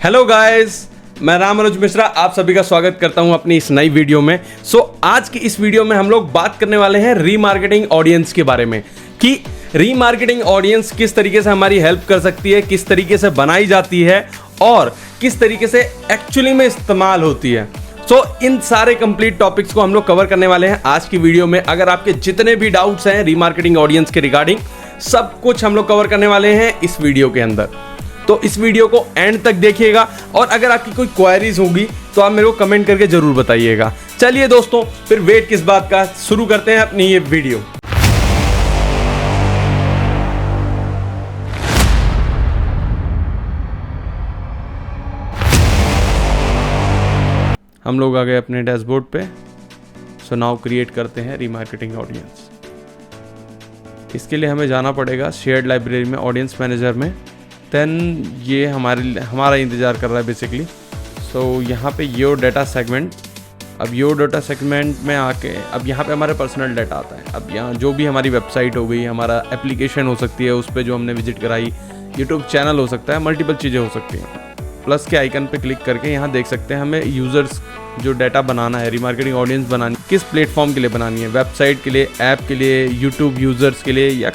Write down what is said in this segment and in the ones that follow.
Hello guys, मैं राम मनोज मिश्रा आप सभी का स्वागत करता हूं अपनी इस नई वीडियो में। आज की इस वीडियो में हम लोग बात करने वाले हैं रीमार्केटिंग ऑडियंस के बारे में कि रीमार्केटिंग ऑडियंस किस तरीके से हमारी हेल्प कर सकती है, किस तरीके से बनाई जाती है और किस तरीके से एक्चुअली में इस्तेमाल होती है। इन सारे कंप्लीट टॉपिक्स को हम लोग कवर करने वाले हैं आज की वीडियो में। अगर आपके जितने भी डाउट्स हैं रीमार्केटिंग ऑडियंस के रिगार्डिंग, सब कुछ हम लोग कवर करने वाले हैं इस वीडियो के अंदर। तो इस वीडियो को एंड तक देखिएगा और अगर आपकी कोई क्वेरीज होगी तो आप मेरे को कमेंट करके जरूर बताइएगा। चलिए दोस्तों, फिर वेट किस बात का, शुरू करते हैं अपनी ये वीडियो। हम लोग आ गए अपने डैशबोर्ड पे। सो नाउ क्रिएट करते हैं रीमार्केटिंग ऑडियंस। इसके लिए हमें जाना पड़ेगा शेयर्ड लाइब्रेरी में, ऑडियंस मैनेजर में। देन ये हमारा इंतज़ार कर रहा है बेसिकली। यहाँ पे योर डाटा सेगमेंट। अब योर डाटा सेगमेंट में आके अब यहाँ पे हमारे पर्सनल डाटा आता है। अब यहाँ जो भी हमारी वेबसाइट हो गई, हमारा एप्लीकेशन हो सकती है, उस पर जो हमने विजिट कराई, यूट्यूब चैनल हो सकता है, मल्टीपल चीज़ें हो सकती हैं। प्लस के आइकन पे क्लिक करके यहाँ देख सकते हैं हमें यूज़र्स जो डाटा बनाना है, रीमार्केटिंग ऑडियंस बनानी, किस प्लेटफॉर्म के लिए बनानी है, वेबसाइट के लिए, ऐप के लिए, यूट्यूब यूज़र्स के लिए, या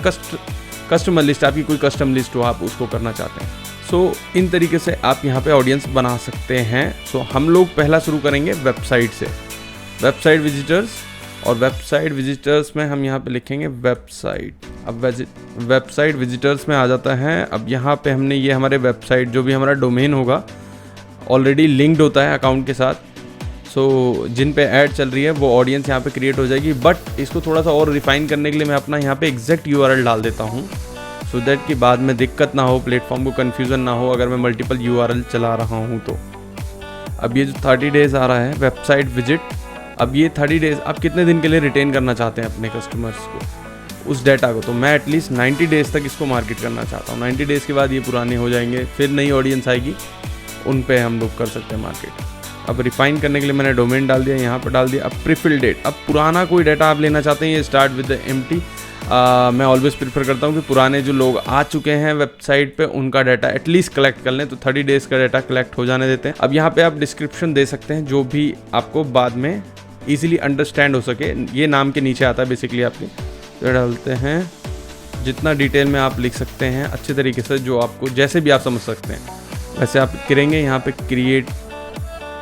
कस्टमर लिस्ट, आपकी कोई कस्टम लिस्ट हो, आप उसको करना चाहते हैं। इन तरीके से आप यहाँ पे ऑडियंस बना सकते हैं। हम लोग पहला शुरू करेंगे वेबसाइट से, वेबसाइट विजिटर्स। और वेबसाइट विजिटर्स में हम यहाँ पे लिखेंगे वेबसाइट। अब वेबसाइट विजिटर्स में आ जाता है। अब यहाँ पे हमने ये हमारे वेबसाइट जो भी हमारा डोमेन होगा ऑलरेडी लिंक्ड होता है अकाउंट के साथ। जिन पे ऐड चल रही है वो ऑडियंस यहाँ पे क्रिएट हो जाएगी। बट इसको थोड़ा सा और रिफाइन करने के लिए मैं अपना यहाँ पे एग्जैक्ट यूआरएल डाल देता हूँ, सो दैट कि बाद में दिक्कत ना हो, प्लेटफॉर्म को कन्फ्यूज़न ना हो अगर मैं मल्टीपल यूआरएल चला रहा हूँ तो। अब ये जो 30 डेज़ आ रहा है वेबसाइट विजिट, अब ये 30 डेज़ आप कितने दिन के लिए रिटेन करना चाहते हैं अपने कस्टमर्स को, उस डाटा को। तो मैं एटलीस्ट 90 डेज़ तक इसको मार्केट करना चाहता हूँ। 90 डेज़ के बाद ये पुराने हो जाएंगे, फिर नई ऑडियंस आएगी, उन पे हम लोग कर सकते हैं मार्केट। अब रिफाइन करने के लिए मैंने डोमेन डाल दिया, यहाँ पर डाल दिया। अब प्रीफिल डेट, अब पुराना कोई डाटा आप लेना चाहते हैं, ये स्टार्ट विद द एम्प्टी। मैं ऑलवेज प्रीफर करता हूँ कि पुराने जो लोग आ चुके हैं वेबसाइट पे उनका डाटा एटलीस्ट कलेक्ट कर लें। तो 30 डेज़ का डाटा कलेक्ट हो जाने देते हैं। अब यहाँ पे आप डिस्क्रिप्शन दे सकते हैं जो भी आपको बाद में ईजिली अंडरस्टैंड हो सके। ये नाम के नीचे आता है बेसिकली आपके, तो डालते हैं जितना डिटेल में आप लिख सकते हैं अच्छे तरीके से, जो आपको जैसे भी आप समझ सकते हैं वैसे आप करेंगे। यहाँ पे क्रिएट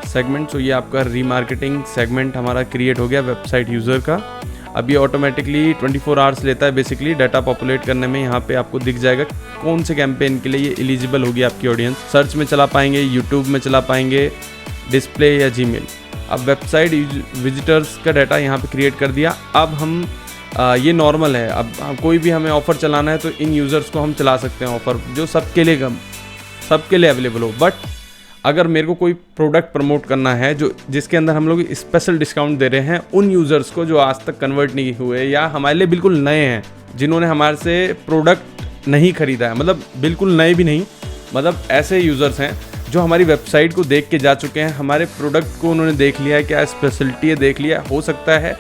सेगमेंट, ये आपका रीमार्केटिंग सेगमेंट हमारा क्रिएट हो गया वेबसाइट यूज़र का। अब ये ऑटोमेटिकली 24 आवर्स लेता है बेसिकली डाटा पॉपुलेट करने में। यहाँ पे आपको दिख जाएगा कौन से कैंपेन के लिए ये एलिजिबल होगी आपकी ऑडियंस। सर्च में चला पाएंगे, यूट्यूब में चला पाएंगे, डिस्प्ले या जीमेल। अब वेबसाइट विजिटर्स का डाटा यहाँ पे क्रिएट कर दिया। अब हम ये नॉर्मल है। अब कोई भी हमें ऑफ़र चलाना है तो इन यूज़र्स को हम चला सकते हैं ऑफ़र जो सबके लिए अवेलेबल हो। बट अगर मेरे को कोई प्रोडक्ट प्रमोट करना है जिसके अंदर हम लोग स्पेशल डिस्काउंट दे रहे हैं उन यूज़र्स को जो आज तक कन्वर्ट नहीं हुए या हमारे लिए बिल्कुल नए हैं, जिन्होंने हमारे से प्रोडक्ट नहीं खरीदा है, मतलब बिल्कुल नए भी नहीं, मतलब ऐसे यूज़र्स हैं जो हमारी वेबसाइट को देख के जा चुके हैं, हमारे प्रोडक्ट को उन्होंने देख लिया है, क्या स्पेशलिटी है देख लिया। हो सकता है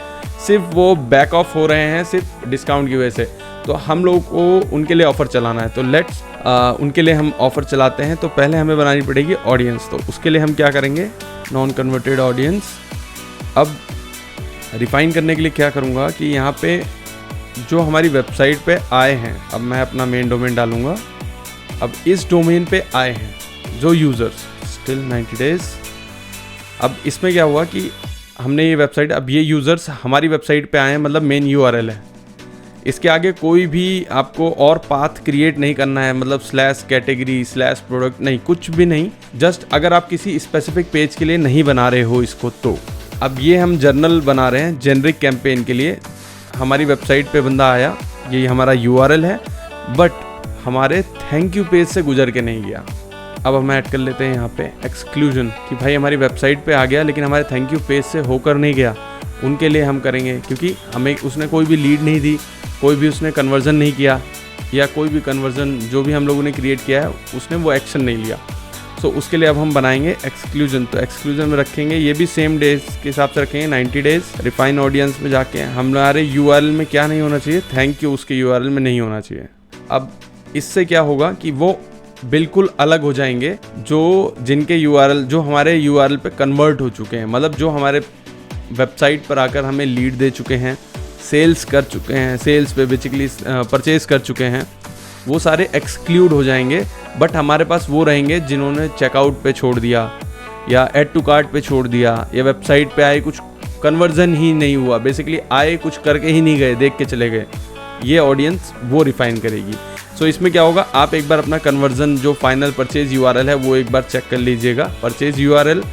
सिर्फ वो बैक ऑफ हो रहे हैं सिर्फ डिस्काउंट की वजह से, तो हम लोग को उनके लिए ऑफ़र चलाना है। तो लेट्स उनके लिए हम ऑफ़र चलाते हैं। तो पहले हमें बनानी पड़ेगी ऑडियंस। तो उसके लिए हम क्या करेंगे, नॉन कन्वर्टेड ऑडियंस। अब रिफाइन करने के लिए क्या करूँगा कि यहाँ पे जो हमारी वेबसाइट पे आए हैं, अब मैं अपना मेन डोमेन डालूँगा। अब इस डोमेन पे आए हैं जो यूज़र्स, स्टिल 90 डेज़। अब इसमें क्या हुआ कि हमने ये वेबसाइट, अब ये यूज़र्स हमारी वेबसाइट पे आए हैं, मतलब मेन यूआरएल है। इसके आगे कोई भी आपको और पाथ क्रिएट नहीं करना है, मतलब स्लैश कैटेगरी स्लैश प्रोडक्ट नहीं, कुछ भी नहीं। जस्ट अगर आप किसी स्पेसिफिक पेज के लिए नहीं बना रहे हो इसको, तो अब ये हम जर्नल बना रहे हैं जेनरिक कैंपेन के लिए। हमारी वेबसाइट पे बंदा आया, ये हमारा यूआरएल है, बट हमारे थैंक यू पेज से गुजर के नहीं गया। अब हम ऐड कर लेते हैं यहाँ पे एक्सक्लूजन कि भाई हमारी वेबसाइट पे आ गया लेकिन हमारे थैंक यू पेज से होकर नहीं गया। उनके लिए हम करेंगे क्योंकि हमें उसने कोई भी लीड नहीं दी, कोई भी उसने कन्वर्जन नहीं किया, या कोई भी कन्वर्जन जो भी हम लोगों ने क्रिएट किया है उसने वो एक्शन नहीं लिया। उसके लिए अब हम बनाएंगे एक्सक्लूजन। तो एक्सक्लूजन में रखेंगे, ये भी सेम डेज के हिसाब से रखेंगे 90 डेज़। रिफाइन ऑडियंस में जाके हमारे यूआरएल में क्या नहीं होना चाहिए, थैंक यू उसके यूआरएल में नहीं होना चाहिए। अब इससे क्या होगा कि वो बिल्कुल अलग हो जाएंगे, जो जिनके यूआरएल जो हमारे यूआरएल पे कन्वर्ट हो चुके हैं, मतलब जो हमारे वेबसाइट पर आकर हमें लीड दे चुके हैं, सेल्स कर चुके हैं, सेल्स पे बेसिकली परचेज कर चुके हैं, वो सारे एक्सक्लूड हो जाएंगे। बट हमारे पास वो रहेंगे जिन्होंने चेकआउट पे छोड़ दिया या ऐड टू कार्ट पे छोड़ दिया या वेबसाइट पे आए कुछ कन्वर्जन ही नहीं हुआ, बेसिकली आए कुछ करके ही नहीं गए, देख के चले गए। ये ऑडियंस वो रिफाइन करेगी। सो इसमें क्या होगा, आप एक बार अपना कन्वर्जन जो फाइनल परचेज यूआरएल है वो एक बार चेक कर लीजिएगा, परचेज यूआरएल,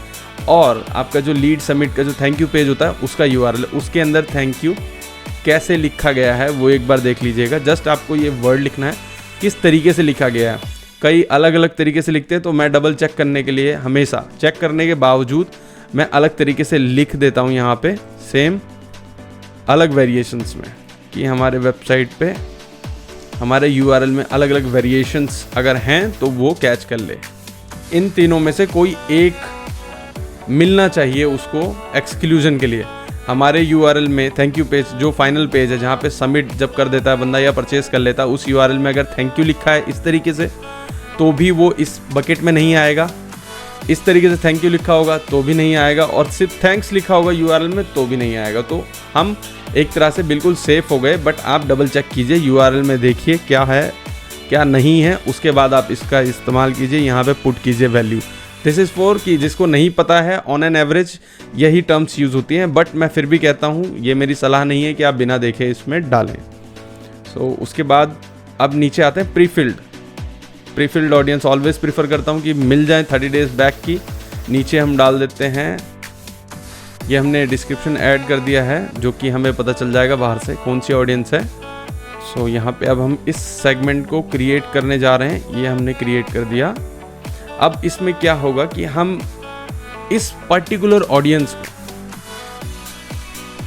और आपका जो लीड सबमिट का जो थैंक यू पेज होता है उसका यूआरएल, उसके अंदर थैंक यू कैसे लिखा गया है वो एक बार देख लीजिएगा। जस्ट आपको ये वर्ड लिखना है किस तरीके से लिखा गया है। कई अलग अलग तरीके से लिखते हैं, तो मैं डबल चेक करने के लिए हमेशा चेक करने के बावजूद मैं अलग तरीके से लिख देता हूँ यहाँ पे सेम अलग वेरिएशंस में, कि हमारे वेबसाइट पे हमारे यूआरएल में अलग अलग वेरिएशंस अगर हैं तो वो कैच कर ले। इन तीनों में से कोई एक मिलना चाहिए उसको एक्सक्लूजन के लिए। हमारे यूआरएल में थैंक यू पेज जो फाइनल पेज है जहाँ पे सबमिट जब कर देता है बंदा या परचेस कर लेता है, उस यूआरएल में अगर थैंक यू लिखा है इस तरीके से तो भी वो इस बकेट में नहीं आएगा, इस तरीके से थैंक यू लिखा होगा तो भी नहीं आएगा, और सिर्फ थैंक्स लिखा होगा यूआरएल में तो भी नहीं आएगा। तो हम एक तरह से बिल्कुल सेफ हो गए। बट आप डबल चेक कीजिए, यूआरएल में देखिए क्या है क्या नहीं है, उसके बाद आप इसका इस्तेमाल कीजिए, यहाँ पे पुट कीजिए वैल्यू। दिस इज़ फॉर कि जिसको नहीं पता है ऑन एन एवरेज यही टर्म्स यूज़ होती हैं, बट मैं फिर भी कहता हूँ ये मेरी सलाह नहीं है कि आप बिना देखे इसमें डालें। सो उसके बाद अब नीचे आते हैं प्रीफिल्ड ऑडियंस। ऑलवेज प्रीफर करता हूँ कि मिल जाए 30 डेज बैक की। नीचे हम डाल देते हैं, ये हमने डिस्क्रिप्शन ऐड कर दिया है जो कि हमें पता चल जाएगा बाहर से कौन सी ऑडियंस है। सो यहाँ पे अब हम इस सेगमेंट को क्रिएट करने जा रहे हैं, ये हमने क्रिएट कर दिया। अब इसमें क्या होगा कि हम इस पर्टिकुलर ऑडियंस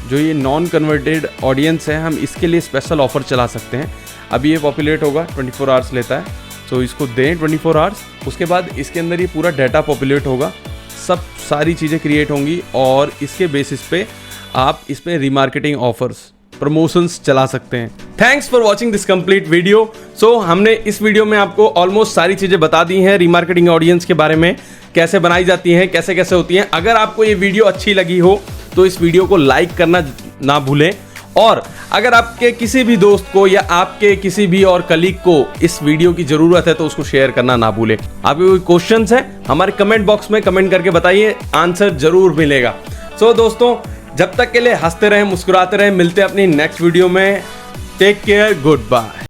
जो ये नॉन कन्वर्टेड ऑडियंस है, हम इसके लिए स्पेशल ऑफर चला सकते हैं। अभी ये पॉपुलेट होगा, 24 आवर्स लेता है, तो इसको दें 24 आवर्स। उसके बाद इसके अंदर ये पूरा डाटा पॉपुलेट होगा, सब सारी चीज़ें क्रिएट होंगी और इसके बेसिस पे आप इस पे रीमार्केटिंग ऑफर्स प्रमोशंस चला सकते हैं। Thanks for watching this complete video. So हमने इस वीडियो में आपको ऑलमोस्ट सारी चीज़ें बता दी हैं रीमार्केटिंग ऑडियंस के बारे में, कैसे बनाई जाती हैं, कैसे कैसे होती हैं। अगर आपको ये वीडियो अच्छी लगी हो तो इस वीडियो को लाइक करना ना भूलें, और अगर आपके किसी भी दोस्त को या आपके किसी भी और कलीग को इस वीडियो की ज़रूरत है तो उसको शेयर करना ना भूलें। आपके कोई क्वेश्चंस हैं हमारे कमेंट बॉक्स में कमेंट करके बताइए, आंसर जरूर मिलेगा। सो दोस्तों, जब तक के लिए हंसते रहें, मुस्कुराते रहें, मिलते हैं अपनी नेक्स्ट वीडियो में। Take care, good bye.